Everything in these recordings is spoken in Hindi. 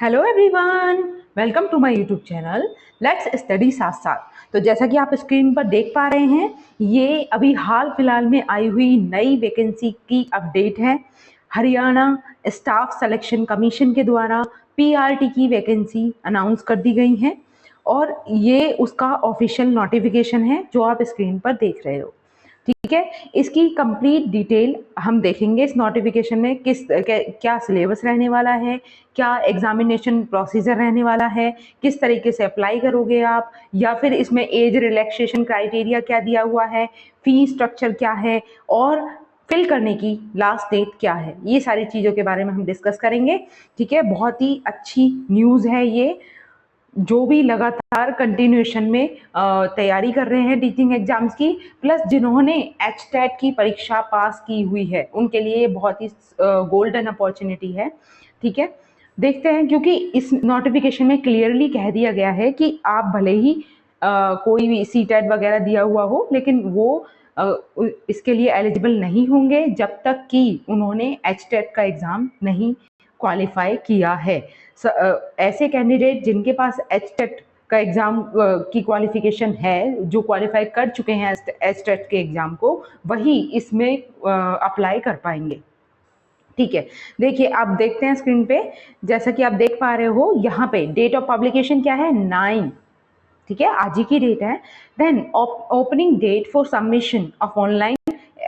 Hello everyone, welcome to my YouTube channel let's study साथ साथ। तो जैसा कि आप स्क्रीन पर देख पा रहे हैं, ये अभी हाल फिलहाल में आई हुई नई वैकेंसी की अपडेट है। हरियाणा स्टाफ सिलेक्शन कमीशन के द्वारा पीआरटी की वैकेंसी अनाउंस कर दी गई है और ये उसका ऑफिशियल नोटिफिकेशन है जो आप स्क्रीन पर देख रहे हो। ठीक है, इसकी कंप्लीट डिटेल हम देखेंगे इस नोटिफिकेशन में। क्या सिलेबस रहने वाला है, क्या एग्जामिनेशन प्रोसीजर रहने वाला है, किस तरीके से अप्लाई करोगे आप, या फिर इसमें एज रिलैक्सेशन क्राइटेरिया क्या दिया हुआ है, फी स्ट्रक्चर क्या है और फिल करने की लास्ट डेट क्या है, ये सारी चीज़ों के बारे में हम डिस्कस करेंगे। ठीक है, बहुत ही अच्छी न्यूज़ है ये। जो भी लगातार कंटिन्यूएशन में तैयारी कर रहे हैं टीचिंग एग्जाम्स की, प्लस जिन्होंने एचटेट की परीक्षा पास की हुई है, उनके लिए ये बहुत ही गोल्डन अपॉर्चुनिटी है। ठीक है, देखते हैं, क्योंकि इस नोटिफिकेशन में क्लियरली कह दिया गया है कि आप भले ही कोई भी सीटेट वगैरह दिया हुआ हो, लेकिन वो इसके लिए एलिजिबल नहीं होंगे जब तक कि उन्होंने एचटेट का एग्ज़ाम नहीं क्वालिफाई किया है। ऐसे कैंडिडेट जिनके पास एचटेट का एग्ज़ाम की क्वालिफिकेशन है, जो क्वालिफाई कर चुके हैं एचटेट के एग्ज़ाम को, वही इसमें अप्लाई कर पाएंगे। ठीक है, देखिए आप देखते हैं स्क्रीन पे, जैसा कि आप देख पा रहे हो यहाँ पे डेट ऑफ पब्लिकेशन क्या है, 9। ठीक है, आज ही की डेट है। Then opening date for submission of online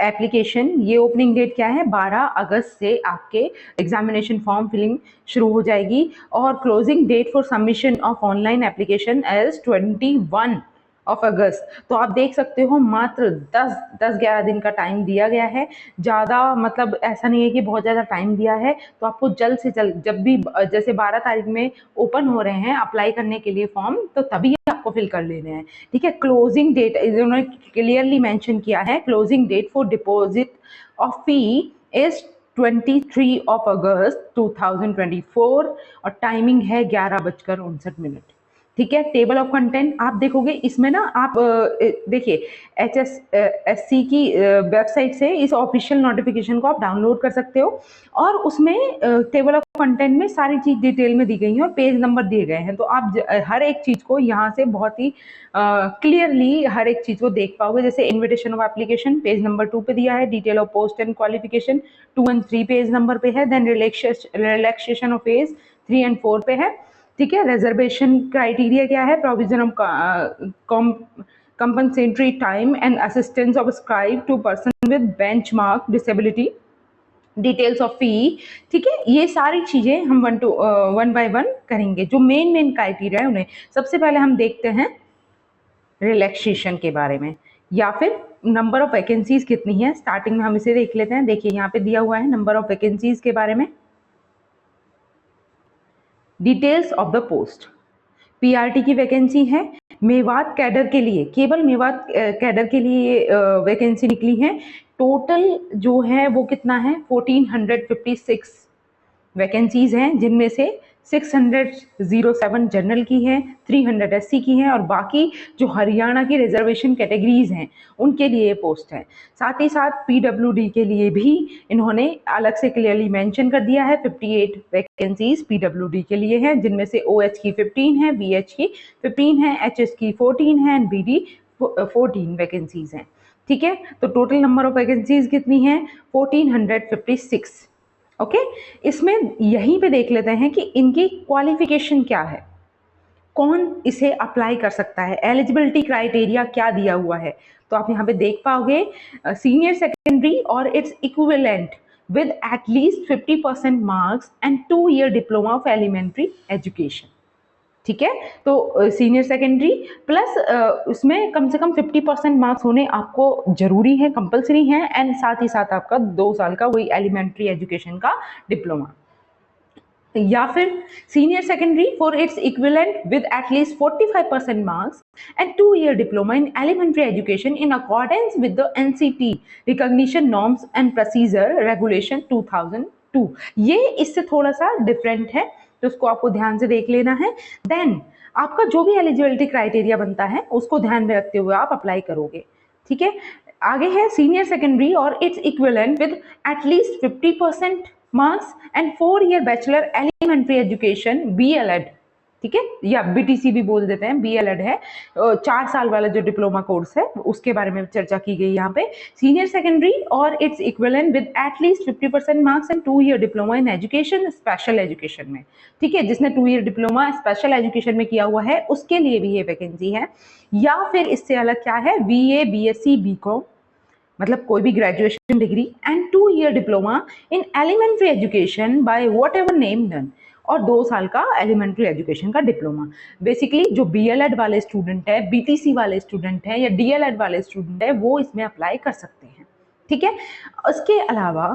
application, ये ओपनिंग डेट क्या है, 12 अगस्त से आपके एग्जामिनेशन फॉर्म फिलिंग शुरू हो जाएगी। और closing date for submission of online application as 21 of August. तो आप देख सकते हो मात्र 10-11 दिन का टाइम दिया गया है। ज़्यादा मतलब ऐसा नहीं है कि बहुत ज़्यादा टाइम दिया है। तो आपको जल्द से जल्द, जब भी जैसे 12 तारीख में ओपन हो रहे हैं अप्लाई करने के लिए फॉर्म, तो तभी आपको फिल कर लेने हैं। ठीक है, क्लोजिंग डेट उन्होंने क्लियरली मेंशन किया है, closing date for deposit of fee is 23 of August 2024 और टाइमिंग है 11:59। ठीक है, टेबल ऑफ कंटेंट आप देखोगे इसमें ना, आप देखिए HSSC की वेबसाइट से इस ऑफिशियल नोटिफिकेशन को आप डाउनलोड कर सकते हो और उसमें टेबल ऑफ कंटेंट में सारी चीज डिटेल में दी गई है और पेज नंबर दिए गए हैं। तो आप हर एक चीज को यहाँ से बहुत ही क्लियरली हर एक चीज को देख पाओगे। जैसे invitation of application page number 2 पे दिया है, detail of post and qualification 2 और 3 पेज नंबर पे है, देन रिलैक्सेशन ऑफ एज 3 और 4 पे है। ठीक है, रिजर्वेशन क्राइटेरिया क्या है, provision of compensatory time and assistance of scribe to person with benchmark disability, details of fee. ठीक है, ये सारी चीजें हम वन बाय वन करेंगे। जो मेन क्राइटेरिया है उन्हें सबसे पहले हम देखते हैं रिलैक्सेशन के बारे में, या फिर नंबर ऑफ वैकेंसीज कितनी है। स्टार्टिंग में हम इसे देख लेते हैं। देखिए यहाँ पे दिया हुआ है नंबर ऑफ वैकेंसीज के बारे में, details of the post. PRT की वैकेंसी है मेवात कैडर के लिए, केवल मेवात कैडर के लिए वैकेंसी निकली है। टोटल जो है वो कितना है, 1456 वैकेंसीज हैं, जिनमें से 607 जनरल की है, 300 एससी की है और बाकी जो हरियाणा की रिजर्वेशन कैटेगरीज हैं उनके लिए पोस्ट है। साथ ही साथ पीडब्ल्यूडी के लिए भी इन्होंने अलग से क्लियरली मेंशन कर दिया है, 58 वैकेंसीज पीडब्ल्यूडी के लिए हैं, जिनमें से ओएच की 15 है, बीएच की 15 है, एचएस की 14 है एंड बीडी 14 वैकेंसीज हैं। ठीक है, तो टोटल नंबर ऑफ वैकेंसीज कितनी है, 1456। ओके, इसमें यहीं पे देख लेते हैं कि इनकी क्वालिफिकेशन क्या है, कौन इसे अप्लाई कर सकता है, एलिजिबिलिटी क्राइटेरिया क्या दिया हुआ है। तो आप यहाँ पे देख पाओगे, सीनियर सेकेंडरी और its equivalent with at least 50% marks and 2 year diploma of elementary education. ठीक है, तो सीनियर सेकेंडरी प्लस उसमें कम से कम 50% मार्क्स होने आपको जरूरी है, कंपलसरी है, एंड साथ ही साथ आपका 2 साल का वही एलिमेंट्री एजुकेशन का डिप्लोमा, या फिर senior secondary for its equivalent with at least 45% marks and 2 year diploma in elementary education in accordance with the NCT recognition norms and procedure regulation 2002। ये इससे थोड़ा सा डिफरेंट है, तो उसको आपको ध्यान से देख लेना है। देन आपका जो भी एलिजिबिलिटी क्राइटेरिया बनता है उसको ध्यान में रखते हुए आप अप्लाई करोगे। ठीक है, आगे है सीनियर सेकेंडरी और its equivalent with at least 50% marks and 4 year bachelor elementary education BLED, ठीक है, या BTC भी बोल देते हैं, BLED है 4 साल वाला जो डिप्लोमा कोर्स है, उसके बारे में चर्चा की गई यहाँ पे। सीनियर सेकेंडरी और its equivalent with at least 50% marks and 2 year diploma in education special education में, ठीक है, जिसने 2 ईयर डिप्लोमा स्पेशल एजुकेशन में किया हुआ है उसके लिए भी ये वैकेंसी है। या फिर इससे अलग क्या है, BA BSc BCom, मतलब कोई भी graduation degree and 2 year diploma in elementary education by whatever name done, और 2 साल का एलिमेंट्री एजुकेशन का डिप्लोमा। बेसिकली जो BLED वाले स्टूडेंट है, BTC वाले स्टूडेंट है या DLED वाले स्टूडेंट है वो इसमें अप्लाई कर सकते हैं, ठीक है। उसके अलावा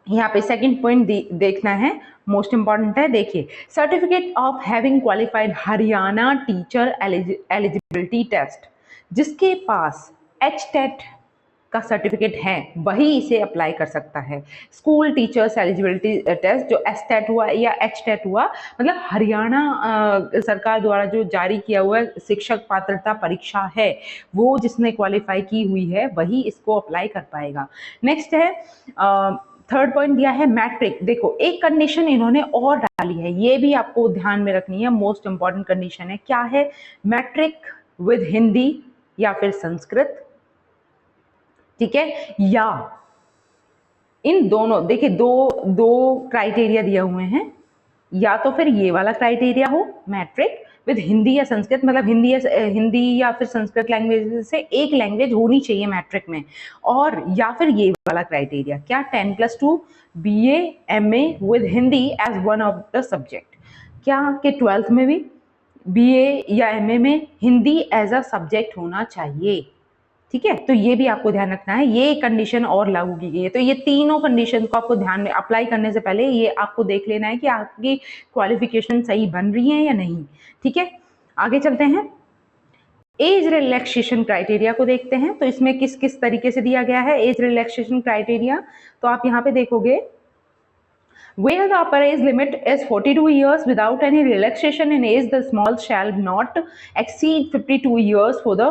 यहाँ पे सेकंड पॉइंट देखना है, मोस्ट इंपॉर्टेंट है, देखिए certificate of having qualified Haryana teacher eligibility test, जिसके पास HTET का सर्टिफिकेट है वही इसे अप्लाई कर सकता है। स्कूल टीचर्स एलिजिबिलिटी टेस्ट जो STET हुआ या HTET हुआ, मतलब हरियाणा सरकार द्वारा जो जारी किया हुआ शिक्षक पात्रता परीक्षा है, वो जिसने क्वालिफाई की हुई है वही इसको अप्लाई कर पाएगा। नेक्स्ट है थर्ड पॉइंट दिया है मैट्रिक। देखो एक कंडीशन इन्होंने और डाली है, ये भी आपको ध्यान में रखनी है, मोस्ट इंपॉर्टेंट कंडीशन है। क्या है, मैट्रिक विद हिंदी या फिर संस्कृत, ठीक है, या इन दोनों, देखिए दो क्राइटेरिया दिए हुए हैं, या तो फिर ये वाला क्राइटेरिया हो मैट्रिक विद हिंदी या संस्कृत, मतलब हिंदी या फिर संस्कृत लैंग्वेज से एक लैंग्वेज होनी चाहिए मैट्रिक में, और या फिर ये वाला क्राइटेरिया क्या 10+2 BA MA with Hindi as one of the subject, क्या कि 12th में भी BA या MA में हिंदी एज अ सब्जेक्ट होना चाहिए, ठीक है। तो ये भी आपको ध्यान रखना है, ये कंडीशन और लागू की गई है। तो ये तीनों कंडीशन को आपको ध्यान में, अप्लाई करने से पहले ये आपको देख लेना है कि आपकी क्वालिफिकेशन सही बन रही है या नहीं, ठीक है। आगे चलते हैं, एज रिलैक्सेशन क्राइटेरिया को देखते हैं। तो इसमें किस किस तरीके से दिया गया है एज रिलैक्सेशन क्राइटेरिया, तो आप यहाँ पे देखोगे where the upper age limit is 42 years without any relaxation in age, the small shall not exceed 52 years for the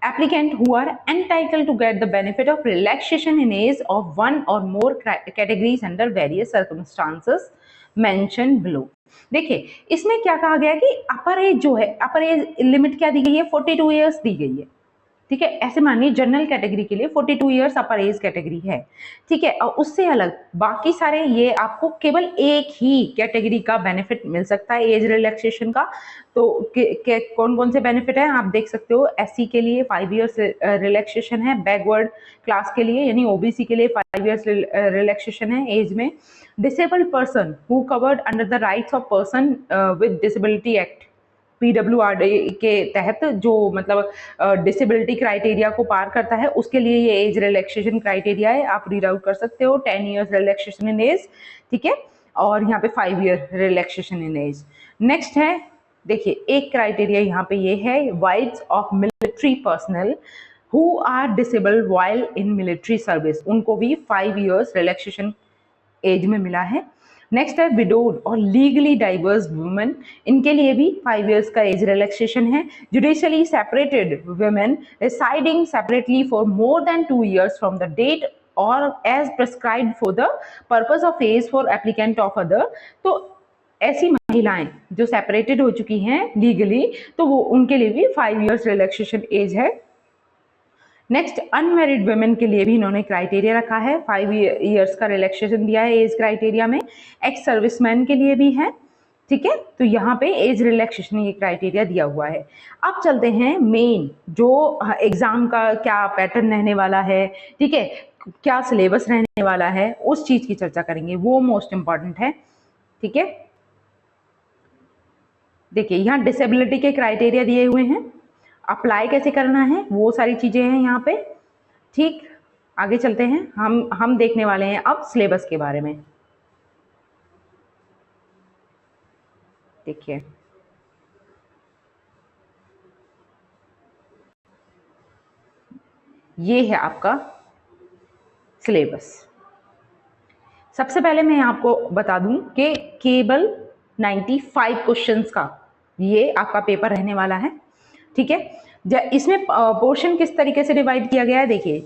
applicant who are entitled to get the benefit of relaxation in age of one or more categories under various circumstances mentioned below। देखिए इसमें क्या कहा गया कि अपर एज जो है, अपर एज लिमिट क्या दी गई है, 42 ईयर्स दी गई है, ठीक है। ऐसे मानिए जनरल कैटेगरी के लिए 42 ईयर्स अपर एज कैटेगरी है, ठीक है, और उससे अलग बाकी सारे ये आपको केवल एक ही कैटेगरी का बेनिफिट मिल सकता है एज रिलैक्सेशन का। तो कौन कौन से बेनिफिट है आप देख सकते हो, SC के लिए 5 इयर्स रिलैक्सेशन है, बैकवर्ड क्लास के लिए यानी OBC के लिए 5 इयर्स रिलैक्सेशन है एज में, disabled person who covered under the rights of person with disability act PWRD के तहत, जो मतलब डिसेबिलिटी क्राइटेरिया को पार करता है उसके लिए ये एज रिलैक्सेशन क्राइटेरिया है, आप रीड आउट कर सकते हो। 10 इयर्स रिलैक्सेशन इन एज, ठीक है, और यहाँ पे 5 year relaxation in age. Next है, देखिए एक क्राइटेरिया यहाँ पे ये है, wives of military personnel who are disabled while in military service, उनको भी 5 इयर्स रिलैक्सेशन एज में मिला है। नेक्स्ट है विडोड और लीगली डाइवर्स वुमेन, इनके लिए भी 5 इयर्स का एज रिलैक्सेशन है। Judicially separated women residing separately for more than 2 years from the date और age prescribed for the purpose of age for applicant of other. तो ऐसी महिलाएं जो सेपरेटेड हो चुकी हैं लीगली, तो वो उनके लिए भी 5 इयर्स रिलैक्सेशन एज है। नेक्स्ट अनमैरिड वुमेन के लिए भी इन्होंने क्राइटेरिया रखा है, 5 इयर्स का रिलैक्सेशन दिया है एज क्राइटेरिया में। एक्स सर्विसमैन के लिए भी है, ठीक है, तो यहाँ पे एज रिलैक्सेशन ये क्राइटेरिया दिया हुआ है। अब चलते हैं मेन जो एग्जाम का क्या पैटर्न रहने वाला है, ठीक है, क्या सिलेबस रहने वाला है, उस चीज की चर्चा करेंगे, वो मोस्ट इंपॉर्टेंट है, ठीक है। देखिए यहाँ डिसेबिलिटी के क्राइटेरिया दिए हुए हैं, अप्लाई कैसे करना है वो सारी चीजें हैं यहाँ पे, ठीक। आगे चलते हैं, हम देखने वाले हैं अब सिलेबस के बारे में। देखिए ये है आपका सिलेबस। सबसे पहले मैं आपको बता दूं कि केवल 95 क्वेश्चंस का ये आपका पेपर रहने वाला है, ठीक है। इसमें पोर्शन किस तरीके से डिवाइड किया गया है, देखिए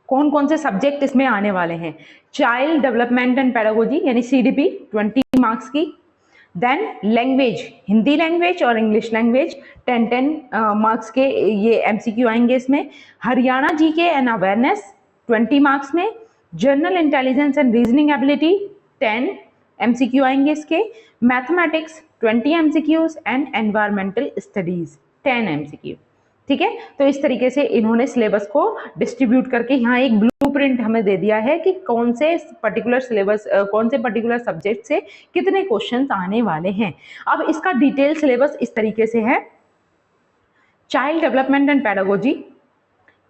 कौन कौन से सब्जेक्ट इसमें आने वाले हैं? चाइल्ड डेवलपमेंट एंड पेडागोजी यानी CDP 20 मार्क्स की। देन लैंग्वेज, हिंदी लैंग्वेज और इंग्लिश लैंग्वेज 10 मार्क्स के ये MCQ आएंगे इसमें। Haryana GK and awareness 20 marks में। General intelligence and reasoning ability 10 MCQ आएंगे इसके। Mathematics 20 MCQs and environmental studies 10 MCQ। ठीक है, तो इस तरीके से इन्होंने सिलेबस को डिस्ट्रीब्यूट करके यहाँ एक ब्लूप्रिंट हमें दे दिया है कि कौन से पर्टिकुलर सिलेबस, कौन से पर्टिकुलर सब्जेक्ट से कितने क्वेश्चंस आने वाले हैं। अब इसका डिटेल सिलेबस इस तरीके से है। चाइल्ड डेवलपमेंट एंड पेडागोजी,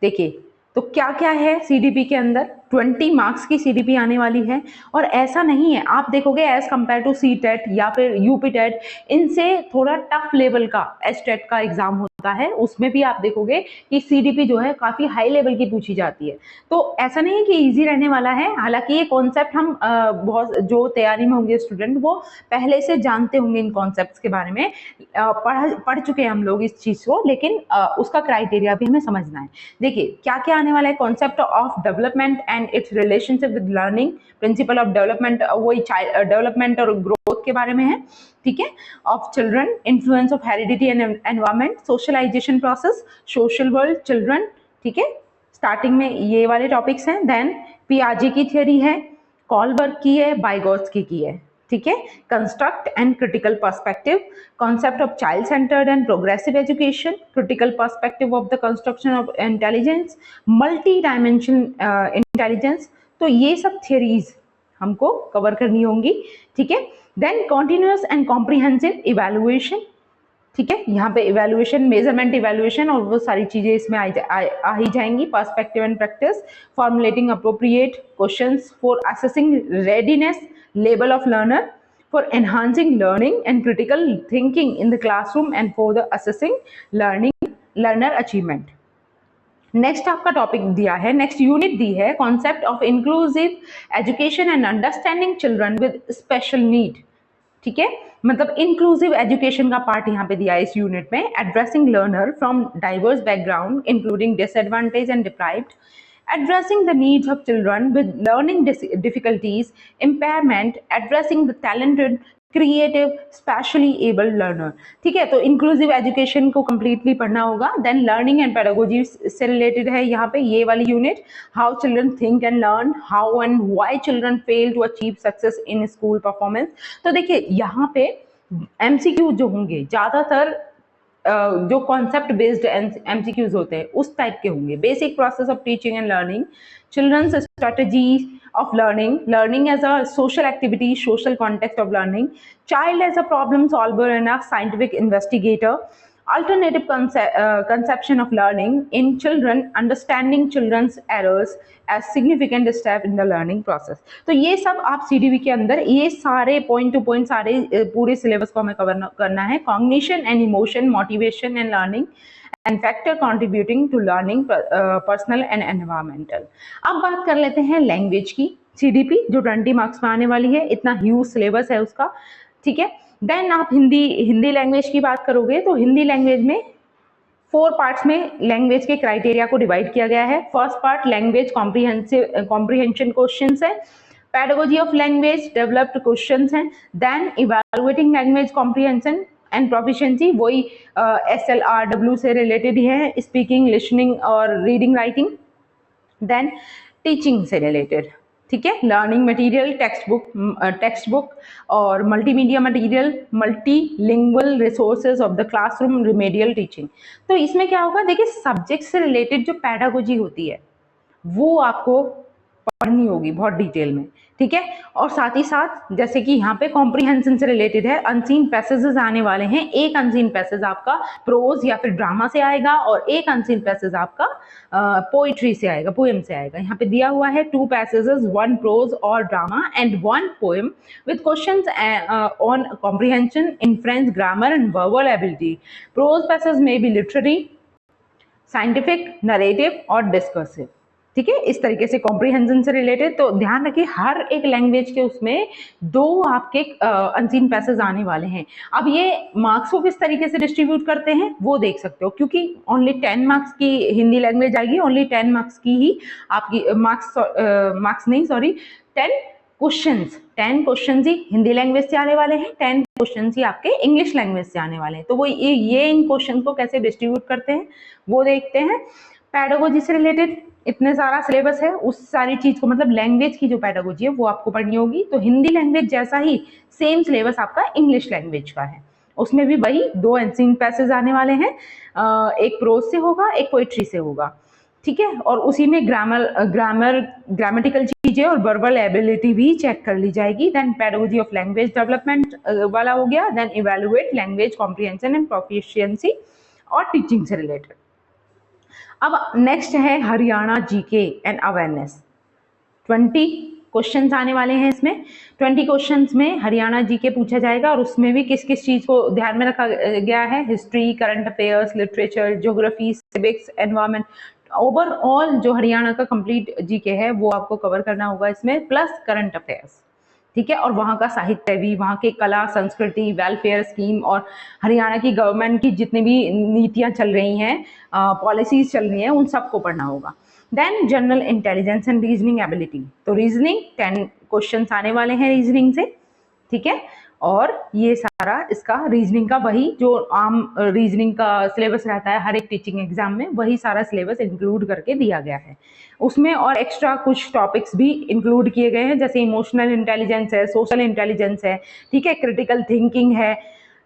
देखिए तो क्या क्या है CDP के अंदर। 20 मार्क्स की CDP आने वाली है, और ऐसा नहीं है, आप देखोगे एज कंपेयर टू CTET या फिर UP TET, इनसे थोड़ा टफ लेवल का STET का एग्जाम होता है, उसमें भी आप देखोगे कि CDP जो है काफी हाई लेवल की पूछी जाती है। तो ऐसा नहीं है कि इजी रहने वाला है, हालांकि ये कॉन्सेप्ट हम बहुत जो तैयारी में होंगे स्टूडेंट वो पहले से जानते होंगे इन कॉन्सेप्ट के बारे में, पढ़ चुके हैं हम लोग इस चीज को, लेकिन उसका क्राइटेरिया भी हमें समझना है। देखिए क्या क्या आने वाला है। Concept of development and its relationship with learning, principle of development, वही डेवलपमेंट और ग्रोथ के बारे में है। ठीक है, of children, influence of heredity and environment, socialization process, social world, children. ठीक है, स्टार्टिंग में ये वाले टॉपिक्स हैं। देन पियाजे की थियोरी है, कॉलबर्ग की है, बाइगोत्स्की की है। ठीक है, construct and critical perspective, concept of child centred and progressive education, critical perspective of the construction of intelligence, multi dimension intelligence. तो ये सब थियरीज हमको कवर करनी होंगी। ठीक है, then continuous and comprehensive evaluation. ठीक है, यहाँ पे इवैल्यूएशन, मेजरमेंट इवैल्यूएशन और वो सारी चीजें इसमें आ ही जाएंगी। Perspective and practice, formulating appropriate questions for assessing readiness level of learner, for enhancing learning and critical thinking in the classroom and for the assessing learning learner achievement. Next आपका टॉपिक दिया है, नेक्स्ट यूनिट दी है, concept of inclusive education and understanding children with special need. ठीक है, मतलब इंक्लूसिव एजुकेशन का पार्ट यहाँ पे दिया है इस यूनिट में। Addressing learner from diverse background including disadvantage and deprived, addressing the needs of children with learning difficulties, impairment, addressing the talented, creative, specially abled learner. ठीक है, तो इंक्लूसिव एजुकेशन को कंप्लीटली पढ़ना होगा। देन लर्निंग एंड पेडागोजी से रिलेटेड है यहाँ पे ये वाली unit, how children think and learn, how and why children fail to achieve success in school performance. तो देखिए यहाँ पे MCQ जो होंगे ज्यादातर जो कॉन्सेप्ट बेस्ड MCQs होते हैं उस टाइप के होंगे। Basic process of teaching and learning, children's strategy of learning, learning as a social activity, social context of learning, child as a problem solver and a scientific investigator, alternative conception of learning in children, understanding children's errors as significant step in the learning process। तो ये सब आप CDP के अंदर ये सारे पॉइंट टू पॉइंट सारे पूरे सिलेबस को हमें कवर करना है। Cognition and emotion, motivation and learning and factor contributing to learning, personal and environmental. अब बात कर लेते हैं लैंग्वेज की। CDP जो 20 मार्क्स में आने वाली है, इतना ह्यूज सिलेबस है उसका। ठीक है, देन आप हिंदी लैंग्वेज की बात करोगे तो हिंदी लैंग्वेज में 4 पार्ट्स में लैंग्वेज के क्राइटेरिया को डिवाइड किया गया है। First part language comprehension questions है, pedagogy of language developed questions हैं, then evaluating language comprehension and proficiency, वही SLRW से रिलेटेड ही है, स्पीकिंग, लिसनिंग और रीडिंग राइटिंग, देन टीचिंग से रिलेटेड। ठीक है, लर्निंग मटेरियल, टेक्स्ट बुक और multimedia material, multilingual resources of the classroom, remedial teaching. तो इसमें क्या होगा, देखिए सब्जेक्ट से रिलेटेड जो पैडागोजी होती है वो आपको पढ़नी होगी बहुत डिटेल में। ठीक है, और साथ ही साथ जैसे कि यहाँ पे कॉम्प्रिहेंशन से रिलेटेड है, अनसीन पैसेजेस आने वाले हैं। एक अनसीन पैसेज आपका प्रोज या फिर ड्रामा से आएगा और एक अनसीन पैसेज आपका पोइट्री से आएगा, पोएम से आएगा। यहाँ पे दिया हुआ है 2 पैसेजेस, 1 प्रोज और drama and 1 poem with questions on comprehension, inference, grammar and verbal ability. Prose passage में बी लिटरेरी, साइंटिफिक, नरेटिव और डिस्कर्सिव। ठीक है, इस तरीके से कॉम्प्रिहेंशन से रिलेटेड। तो ध्यान रखिए हर एक लैंग्वेज के उसमें 2 आपके अनसीन पैसेज आने वाले हैं। अब ये मार्क्स को किस तरीके से डिस्ट्रीब्यूट करते हैं वो देख सकते हो, क्योंकि ओनली 10 मार्क्स की हिंदी लैंग्वेज आएगी, ओनली 10 मार्क्स की ही आपकी मार्क्स नहीं सॉरी 10 क्वेश्चंस, 10 क्वेश्चंस ही हिंदी लैंग्वेज से आने वाले हैं, 10 क्वेश्चंस ही आपके इंग्लिश लैंग्वेज से आने वाले हैं। तो वो ये इन क्वेश्चन को कैसे डिस्ट्रीब्यूट करते हैं वो देखते हैं। पैडागोजी से रिलेटेड इतने सारा सिलेबस है, उस सारी चीज को मतलब लैंग्वेज की जो पैडागोजी है वो आपको पढ़नी होगी। तो हिंदी लैंग्वेज जैसा ही सेम सिलेबस आपका इंग्लिश लैंग्वेज का है, उसमें भी वही 2 एंसीन पैसेज आने वाले हैं, एक प्रोज से होगा, एक पोइट्री से होगा। ठीक है, और उसी में ग्रामेटिकल चीजें और वर्बल एबिलिटी भी चेक कर ली जाएगी। Then pedagogy of language development वाला हो गया। Then evaluate language comprehension and proficiency और टीचिंग से रिलेटेड। अब नेक्स्ट है Haryana GK and awareness. 20 questions आने वाले हैं इसमें। 20 क्वेश्चंस में हरियाणा जीके पूछा जाएगा और उसमें भी किस किस चीज को ध्यान में रखा गया है, history, current affairs, literature, geography, civics, environment. Overall जो हरियाणा का कंप्लीट जीके है वो आपको कवर करना होगा इसमें, प्लस करंट अफेयर्स। ठीक है, और वहाँ का साहित्य भी, वहाँ के कला संस्कृति, वेलफेयर स्कीम और हरियाणा की गवर्नमेंट की जितनी भी नीतियाँ चल रही हैं, पॉलिसीज चल रही हैं, उन सबको पढ़ना होगा। Then general intelligence and reasoning ability. तो रीजनिंग 10 क्वेश्चंस आने वाले हैं रीजनिंग से। ठीक है, और ये सारा इसका रीजनिंग का वही जो आम रीजनिंग का सिलेबस रहता है हर एक टीचिंग एग्जाम में, वही सारा सिलेबस इंक्लूड करके दिया गया है उसमें। और एक्स्ट्रा कुछ टॉपिक्स भी इंक्लूड किए गए हैं, जैसे इमोशनल इंटेलिजेंस है, सोशल इंटेलिजेंस है, ठीक है, क्रिटिकल थिंकिंग है,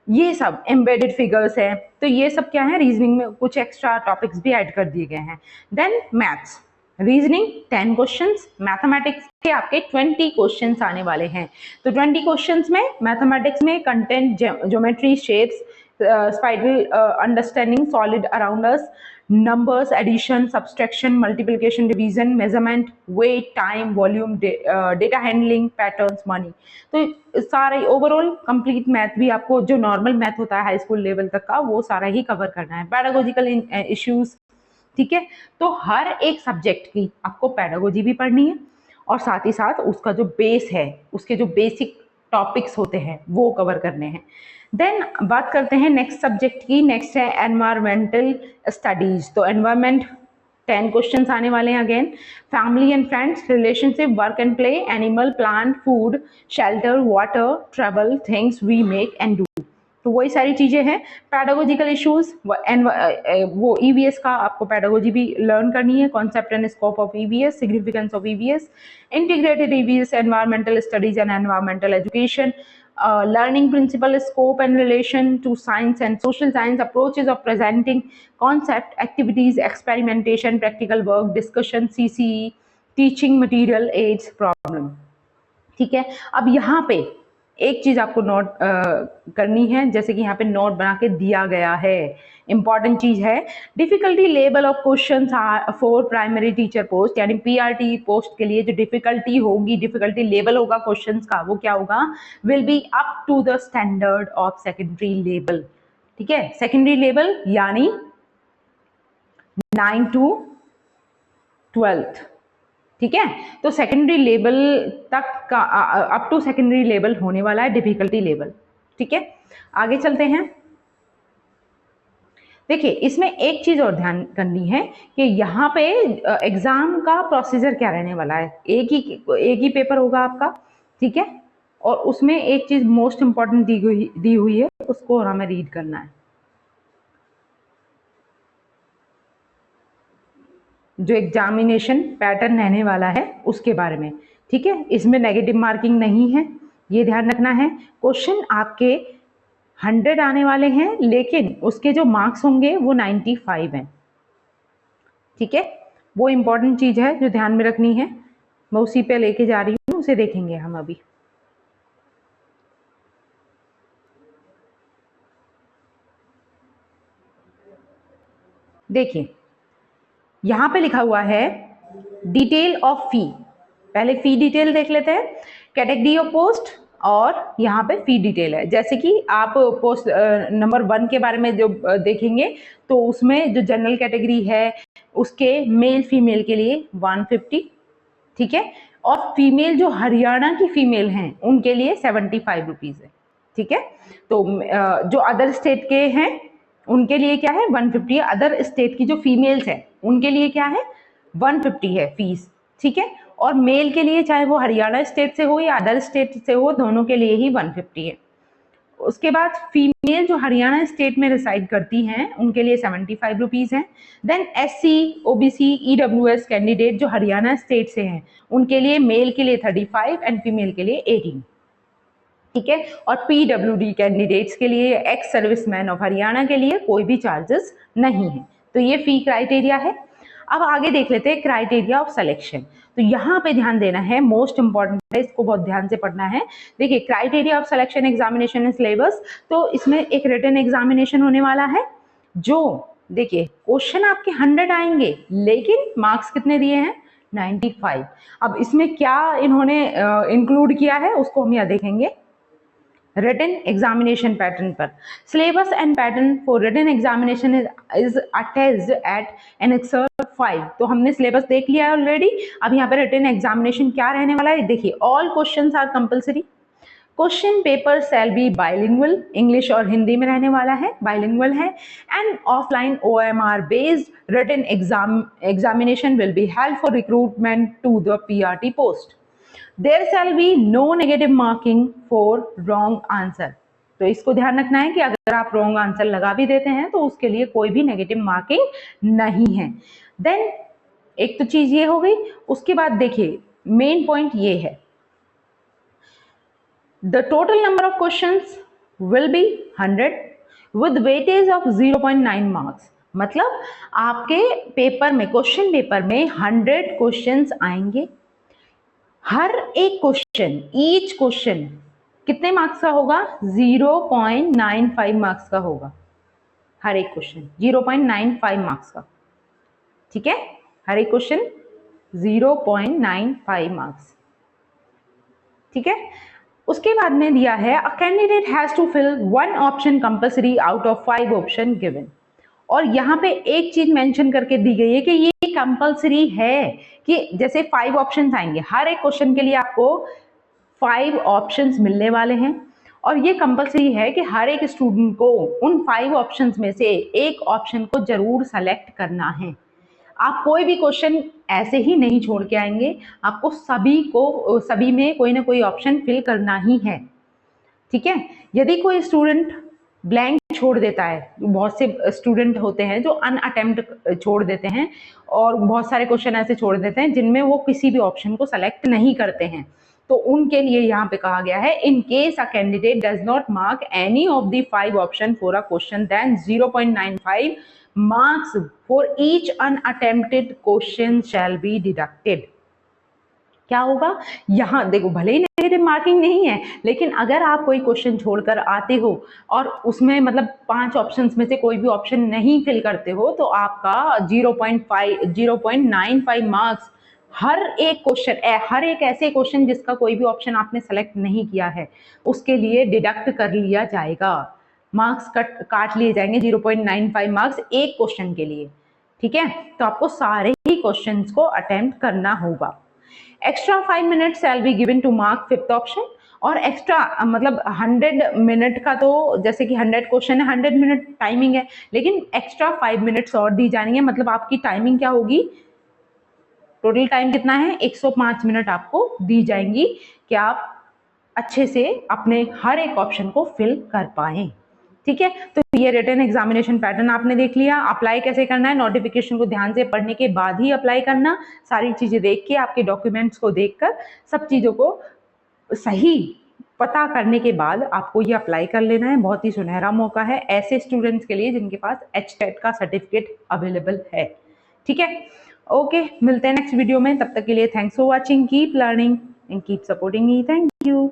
ये सब एम्बेडेड फिगर्स है। तो ये सब क्या है, रीजनिंग में कुछ एक्स्ट्रा टॉपिक्स भी ऐड कर दिए गए हैं। Then maths, reasoning 10 questions, mathematics के आपके 20 क्वेश्चंस आने वाले हैं। तो 20 क्वेश्चंस में मैथमेटिक्स में content, geometry, shapes, spiral understanding, solid around us, numbers, addition, subtraction, multiplication, division, measurement, weight, time, volume, data handling, patterns, money. तो सारे ओवरऑल कंप्लीट मैथ भी आपको, जो नॉर्मल मैथ होता है हाई स्कूल लेवल तक का, वो सारा ही कवर करना है। पैडागोजिकल इश्यूज, ठीक है, तो हर एक सब्जेक्ट की आपको पैडागोजी भी पढ़नी है और साथ ही साथ उसका जो बेस है, उसके जो बेसिक टॉपिक्स होते हैं वो कवर करने हैं। देन बात करते हैं नेक्स्ट सब्जेक्ट की। नेक्स्ट है एनवायरमेंटल स्टडीज। तो एनवायरमेंट 10 क्वेश्चंस आने वाले हैं again. Family and friends, relationship, work and play, animal, plant, food, shelter, water, travel, things we make and do. तो वही सारी चीजें हैं। पैडागोजिकल इश्यूज, वो ईवीएस का आपको पैडागोजी भी लर्न करनी है, concept and scope of EVS, significance of EVS, integrated EVS, environmental studies and environmental education, learning principle, scope and relation to science and social science, approaches of presenting concept, activities, experimentation, practical work, discussion, CCE, teaching material, aids, problem। ठीक है, अब यहाँ पे एक चीज आपको नोट करनी है, जैसे कि यहाँ पे नोट बना के दिया गया है, इंपॉर्टेंट चीज है। Difficulty level of question for primary teacher post, यानी पीआरटी पोस्ट के लिए जो डिफिकल्टी होगी, डिफिकल्टी लेवल होगा क्वेश्चंस का, वो क्या होगा, will be up to the standard of secondary level. ठीक है, सेकेंडरी लेवल यानी 9 to 12। ठीक है, तो सेकेंडरी लेवल तक का अप टू सेकेंडरी लेवल होने वाला है डिफिकल्टी लेवल। ठीक है, आगे चलते हैं। देखिए इसमें एक चीज और ध्यान करनी है कि यहाँ पे एग्जाम का प्रोसीजर क्या रहने वाला है। एक ही पेपर होगा आपका, ठीक है, और उसमें एक चीज मोस्ट इंपॉर्टेंट दी हुई है, उसको हमें रीड करना है, जो एग्जामिनेशन पैटर्न रहने वाला है उसके बारे में। ठीक है, इसमें नेगेटिव मार्किंग नहीं है, ये ध्यान रखना है। क्वेश्चन आपके 100 आने वाले हैं, लेकिन उसके जो मार्क्स होंगे वो 95 हैं। ठीक है, वो इंपॉर्टेंट चीज है जो ध्यान में रखनी है, मैं उसी पे लेके जा रही हूँ, उसे देखेंगे हम अभी। देखिए यहां पे लिखा हुआ है डिटेल ऑफ फी। पहले फी डिटेल देख लेते हैं, कैटेगरी ऑफ पोस्ट, और यहाँ पे फी डिटेल है। जैसे कि आप पोस्ट नंबर 1 के बारे में जो देखेंगे, तो उसमें जो जनरल कैटेगरी है, उसके मेल फीमेल के लिए 150, ठीक है। और फीमेल जो हरियाणा की फीमेल हैं उनके लिए 75 रुपीज़ है, ठीक है। तो जो अदर स्टेट के हैं उनके लिए क्या है 150 है। अदर स्टेट की जो फीमेल्स हैं उनके लिए क्या है 150 है फीस, ठीक है। और मेल के लिए चाहे वो हरियाणा स्टेट से हो या अदर स्टेट से हो, दोनों के लिए ही 150 है। उसके बाद फीमेल जो हरियाणा स्टेट में रिसाइड करती हैं उनके लिए 75 रुपीज़ हैं। Then SC OBC EWS candidate जो हरियाणा स्टेट से हैं उनके लिए मेल के लिए 35 एंड फीमेल के लिए 18, ठीक है। और PWD कैंडिडेट्स के लिए एक्स सर्विसमैन ऑफ हरियाणा के लिए कोई भी चार्जेस नहीं है। तो ये फी क्राइटेरिया है। अब आगे देख लेते हैं क्राइटेरिया ऑफ सिलेक्शन। तो यहाँ पे ध्यान देना है, मोस्ट इंपॉर्टेंट है, इसको बहुत ध्यान से पढ़ना है। देखिए criteria of selection examination and syllabus, तो इसमें एक रिटन एग्जामिनेशन होने वाला है। जो देखिए क्वेश्चन आपके 100 आएंगे लेकिन मार्क्स कितने दिए हैं 95। अब इसमें क्या इन्होंने इंक्लूड किया है उसको हम यहाँ देखेंगे। written examination pattern पर syllabus and pattern for written examination is attached at annexure 5। तो हमने syllabus देख लिया है ऑलरेडी। अब यहाँ पे written examination क्या रहने वाला है, देखिए all questions are compulsory, question paper shall be bilingual, English और हिंदी में रहने वाला है, बाइलिंगुअल है। And offline OMR based written examination will be held for recruitment to the PRT post. There shall be no negative marking for wrong answer. तो इसको ध्यान रखना है कि अगर आप रॉन्ग आंसर लगा भी देते हैं तो उसके लिए कोई भी नेगेटिव मार्किंग नहीं है। देन एक तो चीज ये हो गई। उसके बाद देखिए मेन पॉइंट ये है, the total number of questions will be 100 with weightage of 0.9 marks। मतलब आपके पेपर में, क्वेश्चन पेपर में 100 क्वेश्चंस आएंगे। हर एक क्वेश्चन, ईच क्वेश्चन कितने मार्क्स का होगा 0.95 मार्क्स का होगा। हर एक क्वेश्चन 0.95 मार्क्स का, ठीक है। हर एक क्वेश्चन 0.95 मार्क्स, ठीक है। उसके बाद में दिया है a candidate has to fill 1 option compulsory out of 5 option given. और यहाँ पे एक चीज मेंशन करके दी गई है कि ये कंपल्सरी है कि जैसे 5 ऑप्शंस आएंगे, हर एक क्वेश्चन के लिए आपको 5 ऑप्शंस मिलने वाले हैं। और ये कंपल्सरी है कि हर एक स्टूडेंट को उन 5 ऑप्शंस में से एक ऑप्शन को जरूर सेलेक्ट करना है। आप कोई भी क्वेश्चन ऐसे ही नहीं छोड़ के आएंगे, आपको सभी में कोई ना कोई ऑप्शन फिल करना ही है, ठीक है। यदि कोई स्टूडेंट ब्लैंक छोड़ देता है, बहुत से स्टूडेंट होते हैं जो अनअटेम्प्ट छोड़ देते हैं और बहुत सारे क्वेश्चन ऐसे छोड़ देते हैं जिनमें वो किसी भी ऑप्शन को सेलेक्ट नहीं करते हैं, तो उनके लिए यहाँ पे कहा गया है in case a candidate does not mark any of the 5 option for a question then 0.95 marks for each unattempted question shall be deducted। क्या होगा यहाँ देखो, भले ही नेगेटिव मार्किंग नहीं है लेकिन अगर आप कोई क्वेश्चन छोड़कर आते हो और उसमें मतलब 5 ऑप्शंस में से कोई भी ऑप्शन नहीं फिल करते हो तो आपका 0.95 मार्क्स हर एक क्वेश्चन, हर एक ऐसे क्वेश्चन जिसका कोई भी ऑप्शन आपने सेलेक्ट नहीं किया है उसके लिए डिडक्ट कर लिया जाएगा। मार्क्स काट लिए जाएंगे 0.95 मार्क्स एक क्वेश्चन के लिए, ठीक है। तो आपको सारे ही क्वेश्चंस को अटेम्प्ट करना होगा। Extra 5 minute shall be given to mark 5th option. और एक्स्ट्रा मतलब 100 मिनट का, तो जैसे कि 100 क्वेश्चन है 100 मिनट टाइमिंग है, लेकिन एक्स्ट्रा 5 मिनट्स और दी जानी है। मतलब आपकी टाइमिंग क्या होगी, टोटल टाइम कितना है 105 मिनट आपको दी जाएंगी कि आप अच्छे से अपने हर एक ऑप्शन को फिल कर पाएं, ठीक है। तो ये रिटन एग्जामिनेशन पैटर्न आपने देख लिया। अप्लाई कैसे करना है, नोटिफिकेशन को ध्यान से पढ़ने के बाद ही अप्लाई करना, सारी चीजें देख के, आपके डॉक्यूमेंट्स को देखकर, सब चीजों को सही पता करने के बाद आपको ये अप्लाई कर लेना है। बहुत ही सुनहरा मौका है ऐसे स्टूडेंट्स के लिए जिनके पास HTET का सर्टिफिकेट अवेलेबल है, ठीक है। ओके, मिलते हैं नेक्स्ट वीडियो में, तब तक के लिए thanks for watching, keep learning and keep supporting me, thank you.